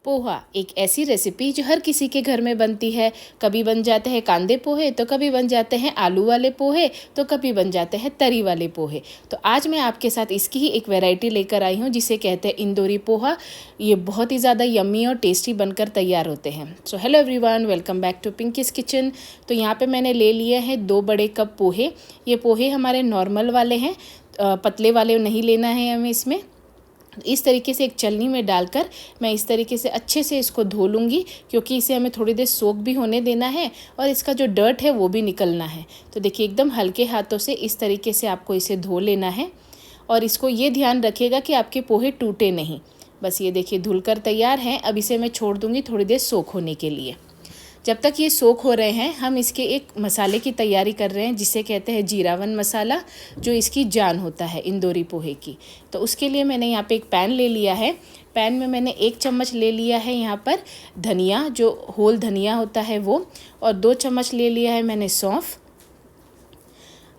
पोहा एक ऐसी रेसिपी जो हर किसी के घर में बनती है। कभी बन जाते हैं कांदे पोहे, तो कभी बन जाते हैं आलू वाले पोहे, तो कभी बन जाते हैं तरी वाले पोहे। तो आज मैं आपके साथ इसकी ही एक वैरायटी लेकर आई हूँ जिसे कहते हैं इंदौरी पोहा। ये बहुत ही ज़्यादा यम्मी और टेस्टी बनकर तैयार होते हैं। So hello everyone, welcome back to Pinky's kitchen. तो यहाँ पे मैंने ले लिए हैं 2 बड़े कप पोहे। ये पोहे हमारे नॉर्मल वाले हैं, पतले वाले नहीं लेना है हमें इसमें। इस तरीके से एक छलनी में डालकर मैं इस तरीके से अच्छे से इसको धो लूँगी, क्योंकि इसे हमें थोड़ी देर सोक भी होने देना है और इसका जो डर्ट है वो भी निकलना है। तो देखिए एकदम हल्के हाथों से इस तरीके से आपको इसे धो लेना है और इसको ये ध्यान रखिएगा कि आपके पोहे टूटे नहीं। बस ये देखिए धुलकर तैयार हैं। अब इसे मैं छोड़ दूँगी थोड़ी देर सोक होने के लिए। जब तक ये सोख हो रहे हैं हम इसके एक मसाले की तैयारी कर रहे हैं जिसे कहते हैं जीरावन मसाला, जो इसकी जान होता है इंदौरी पोहे की। तो उसके लिए मैंने यहाँ पे एक पैन ले लिया है। पैन में मैंने 1 चम्मच ले लिया है यहाँ पर धनिया, जो होल धनिया होता है वो, और 2 चम्मच ले लिया है मैंने सौंफ।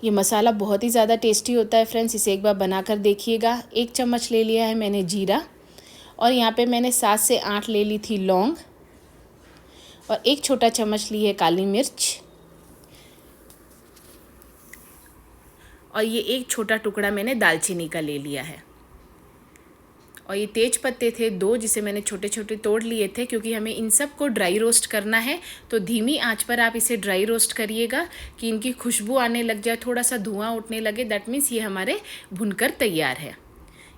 ये मसाला बहुत ही ज़्यादा टेस्टी होता है फ्रेंड्स, इसे एक बार बनाकर देखिएगा। 1 चम्मच ले लिया है मैंने जीरा, और यहाँ पे मैंने 7 से 8 ले ली थी लौंग, और 1 छोटा चम्मच ली है काली मिर्च, और ये 1 छोटा टुकड़ा मैंने दालचीनी का ले लिया है। और ये तेज पत्ते थे 2, जिसे मैंने छोटे छोटे तोड़ लिए थे, क्योंकि हमें इन सब को ड्राई रोस्ट करना है। तो धीमी आंच पर आप इसे ड्राई रोस्ट करिएगा कि इनकी खुशबू आने लग जाए, थोड़ा सा धुआं उठने लगे, दैट मीन्स ये हमारे भुनकर तैयार है।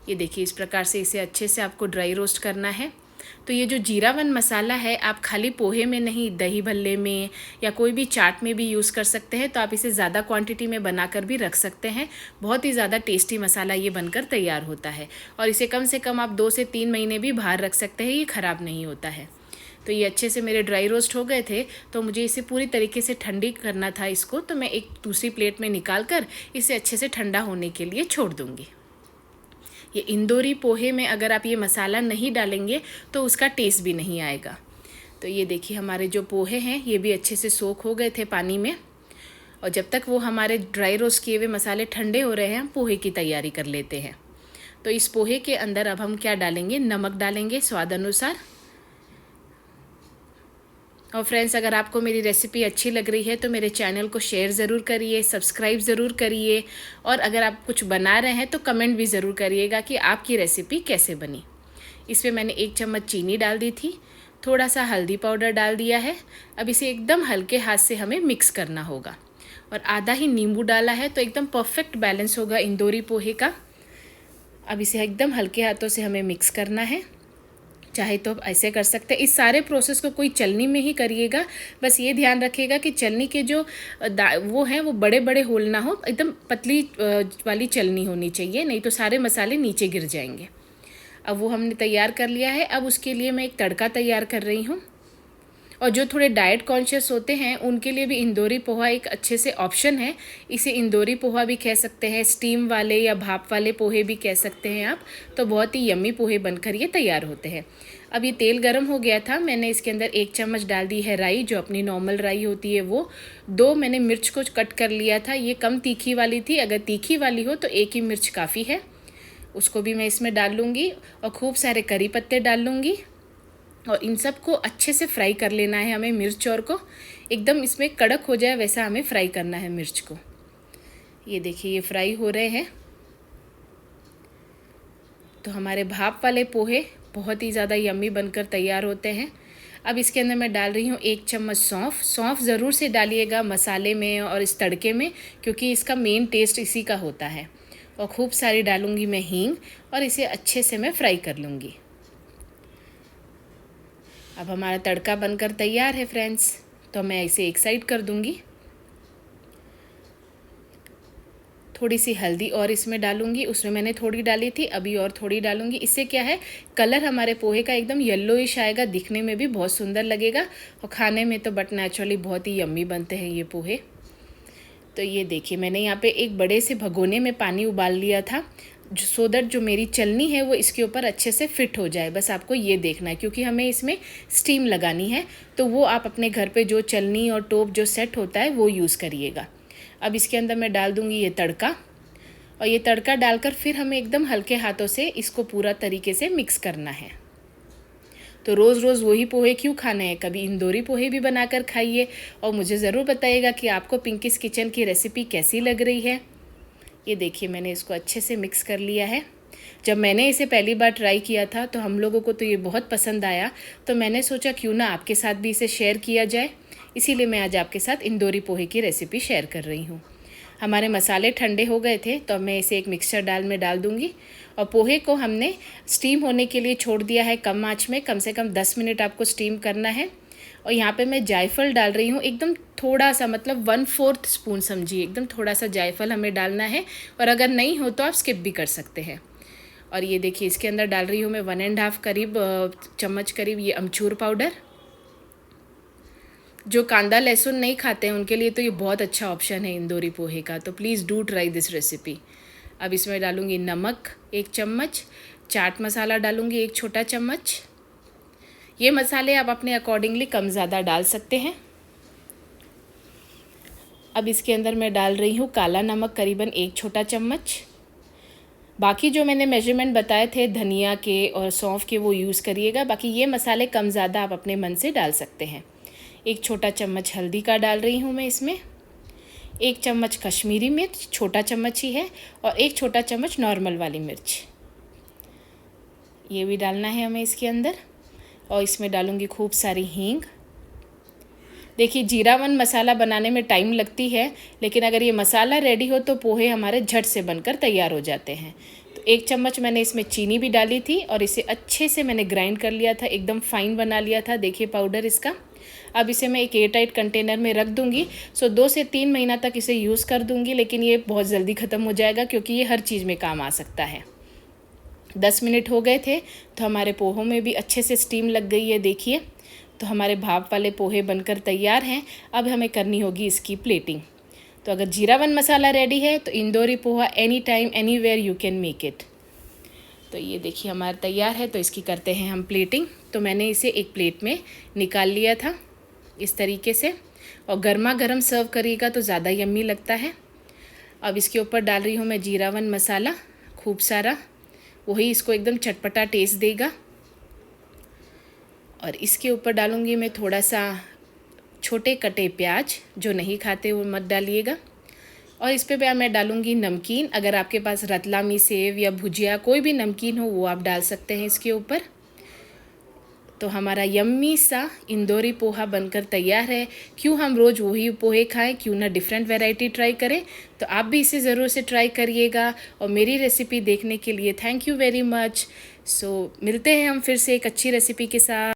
ये देखिए इस प्रकार से इसे अच्छे से आपको ड्राई रोस्ट करना है। तो ये जो जीरावन मसाला है आप खाली पोहे में नहीं, दही भल्ले में या कोई भी चाट में भी यूज़ कर सकते हैं। तो आप इसे ज़्यादा क्वांटिटी में बनाकर भी रख सकते हैं। बहुत ही ज़्यादा टेस्टी मसाला ये बनकर तैयार होता है, और इसे कम से कम आप 2 से 3 महीने भी बाहर रख सकते हैं, ये ख़राब नहीं होता है। तो ये अच्छे से मेरे ड्राई रोस्ट हो गए थे, तो मुझे इसे पूरी तरीके से ठंडी करना था इसको। तो मैं एक दूसरी प्लेट में निकाल कर इसे अच्छे से ठंडा होने के लिए छोड़ दूँगी। ये इंदौरी पोहे में अगर आप ये मसाला नहीं डालेंगे तो उसका टेस्ट भी नहीं आएगा। तो ये देखिए हमारे जो पोहे हैं ये भी अच्छे से सोख हो गए थे पानी में, और जब तक वो हमारे ड्राई रोस्ट किए हुए मसाले ठंडे हो रहे हैं हम पोहे की तैयारी कर लेते हैं। तो इस पोहे के अंदर अब हम क्या डालेंगे, नमक डालेंगे स्वाद अनुसार। और फ्रेंड्स, अगर आपको मेरी रेसिपी अच्छी लग रही है तो मेरे चैनल को शेयर ज़रूर करिए, सब्सक्राइब ज़रूर करिए, और अगर आप कुछ बना रहे हैं तो कमेंट भी ज़रूर करिएगा कि आपकी रेसिपी कैसे बनी। इसमें मैंने 1 चम्मच चीनी डाल दी थी, थोड़ा सा हल्दी पाउडर डाल दिया है। अब इसे एकदम हल्के हाथ से हमें मिक्स करना होगा, और आधा ही नींबू डाला है, तो एकदम परफेक्ट बैलेंस होगा इंदौरी पोहे का। अब इसे एकदम हल्के हाथों से हमें मिक्स करना है। चाहे तो आप ऐसे कर सकते हैं। इस सारे प्रोसेस को कोई चलनी में ही करिएगा, बस ये ध्यान रखिएगा कि चलनी के जो वो हैं वो बड़े बड़े होल ना हो, एकदम पतली वाली चलनी होनी चाहिए, नहीं तो सारे मसाले नीचे गिर जाएंगे। अब वो हमने तैयार कर लिया है। अब उसके लिए मैं एक तड़का तैयार कर रही हूँ, और जो थोड़े डाइट कॉन्शियस होते हैं उनके लिए भी इंदौरी पोहा एक अच्छे से ऑप्शन है। इसे इंदौरी पोहा भी कह सकते हैं, स्टीम वाले या भाप वाले पोहे भी कह सकते हैं आप। तो बहुत ही यम्मी पोहे बनकर ये तैयार होते हैं। अब ये तेल गरम हो गया था, मैंने इसके अंदर 1 चम्मच डाल दी है राई, जो अपनी नॉर्मल राई होती है वो। 2 मैंने मिर्च को कट कर लिया था, ये कम तीखी वाली थी, अगर तीखी वाली हो तो 1 ही मिर्च काफ़ी है। उसको भी मैं इसमें डाल लूँगी, और खूब सारे करी पत्ते डाल लूँगी, और इन सब को अच्छे से फ्राई कर लेना है हमें। मिर्च और को एकदम इसमें कड़क हो जाए वैसा हमें फ्राई करना है मिर्च को। ये देखिए ये फ्राई हो रहे हैं। तो हमारे भाप वाले पोहे बहुत ही ज़्यादा यम्मी बनकर तैयार होते हैं। अब इसके अंदर मैं डाल रही हूँ 1 चम्मच सौंफ। सौंफ ज़रूर से डालिएगा मसाले में और इस तड़के में, क्योंकि इसका मेन टेस्ट इसी का होता है। और खूब सारी डालूँगी मैं हींग, और इसे अच्छे से मैं फ्राई कर लूँगी। अब हमारा तड़का बनकर तैयार है फ्रेंड्स, तो मैं इसे एक साइड कर दूंगी। थोड़ी सी हल्दी और इसमें डालूंगी, उसमें मैंने थोड़ी डाली थी, अभी और थोड़ी डालूंगी। इससे क्या है, कलर हमारे पोहे का एकदम येलोइश आएगा, दिखने में भी बहुत सुंदर लगेगा, और खाने में तो बट नेचुरली बहुत ही यम्मी बनते हैं ये पोहे। तो ये देखिए मैंने यहाँ पे एक बड़े से भगोने में पानी उबाल लिया था, सो दैट जो मेरी चलनी है वो इसके ऊपर अच्छे से फिट हो जाए। बस आपको ये देखना है, क्योंकि हमें इसमें स्टीम लगानी है। तो वो आप अपने घर पे जो चलनी और टोप जो सेट होता है वो यूज़ करिएगा। अब इसके अंदर मैं डाल दूँगी ये तड़का, और ये तड़का डालकर फिर हमें एकदम हल्के हाथों से इसको पूरा तरीके से मिक्स करना है। तो रोज़ रोज़ वही पोहे क्यों खाने हैं, कभी इंदौरी पोहे भी बनाकर खाइए और मुझे ज़रूर बताइएगा कि आपको पिंकीज़ किचन की रेसिपी कैसी लग रही है। ये देखिए मैंने इसको अच्छे से मिक्स कर लिया है। जब मैंने इसे पहली बार ट्राई किया था तो हम लोगों को तो ये बहुत पसंद आया, तो मैंने सोचा क्यों ना आपके साथ भी इसे शेयर किया जाए, इसीलिए मैं आज आपके साथ इंदौरी पोहे की रेसिपी शेयर कर रही हूँ। हमारे मसाले ठंडे हो गए थे तो मैं इसे एक मिक्सचर डाल में डाल दूँगी और पोहे को हमने स्टीम होने के लिए छोड़ दिया है कम आँच में, कम से कम 10 मिनट आपको स्टीम करना है। और यहाँ पे मैं जायफल डाल रही हूँ, एकदम थोड़ा सा, मतलब 1/4 स्पून समझिए, एकदम थोड़ा सा जायफल हमें डालना है, और अगर नहीं हो तो आप स्किप भी कर सकते हैं। और ये देखिए इसके अंदर डाल रही हूँ मैं 1.5 करीब चम्मच करीब ये अमचूर पाउडर। जो कांदा लहसुन नहीं खाते हैं उनके लिए तो ये बहुत अच्छा ऑप्शन है इंदौरी पोहे का, तो please do try this recipe. अब इसमें डालूँगी नमक 1 चम्मच, चाट मसाला डालूँगी 1 छोटा चम्मच। ये मसाले आप अपने अकॉर्डिंगली कम ज़्यादा डाल सकते हैं। अब इसके अंदर मैं डाल रही हूँ काला नमक करीबन 1 छोटा चम्मच। बाकी जो मैंने मेजरमेंट बताए थे धनिया के और सौंफ के वो यूज़ करिएगा, बाकी ये मसाले कम ज़्यादा आप अपने मन से डाल सकते हैं। 1 छोटा चम्मच हल्दी का डाल रही हूँ मैं इसमें, 1 चम्मच कश्मीरी मिर्च, छोटा चम्मच ही है, और 1 छोटा चम्मच नॉर्मल वाली मिर्च, ये भी डालना है हमें इसके अंदर। और इसमें डालूँगी खूब सारी हींग। देखिए जीरावन मसाला बनाने में टाइम लगती है, लेकिन अगर ये मसाला रेडी हो तो पोहे हमारे झट से बनकर तैयार हो जाते हैं। तो 1 चम्मच मैंने इसमें चीनी भी डाली थी और इसे अच्छे से मैंने ग्राइंड कर लिया था, एकदम फाइन बना लिया था, देखिए पाउडर इसका। अब इसे मैं एक एयरटाइट कंटेनर में रख दूँगी, 2 से 3 महीना तक इसे यूज़ कर दूँगी, लेकिन ये बहुत जल्दी ख़त्म हो जाएगा क्योंकि ये हर चीज़ में काम आ सकता है। 10 मिनट हो गए थे तो हमारे पोहों में भी अच्छे से स्टीम लग गई है, देखिए। तो हमारे भाप वाले पोहे बनकर तैयार हैं। अब हमें करनी होगी इसकी प्लेटिंग। तो अगर जीरावन मसाला रेडी है तो Indori poha any time anywhere you can make it. तो ये देखिए हमारा तैयार है, तो इसकी करते हैं हम प्लेटिंग। तो मैंने इसे एक प्लेट में निकाल लिया था इस तरीके से, और गर्मा गर्म सर्व करिएगा तो ज़्यादा यम्मी लगता है। अब इसके ऊपर डाल रही हूँ मैं जीरावन मसाला खूब सारा, वही इसको एकदम चटपटा टेस्ट देगा। और इसके ऊपर डालूँगी मैं थोड़ा सा छोटे कटे प्याज, जो नहीं खाते वो मत डालिएगा। और इस पे मैं डालूँगी नमकीन, अगर आपके पास रतलामी सेव या भुजिया कोई भी नमकीन हो वो आप डाल सकते हैं इसके ऊपर। तो हमारा यम्मी सा इंदौरी पोहा बनकर तैयार है। क्यों हम रोज़ वही पोहे खाएं, क्यों ना डिफरेंट वैरायटी ट्राई करें। तो आप भी इसे ज़रूर से ट्राई करिएगा। और मेरी रेसिपी देखने के लिए थैंक यू वेरी मच। सो मिलते हैं हम फिर से एक अच्छी रेसिपी के साथ।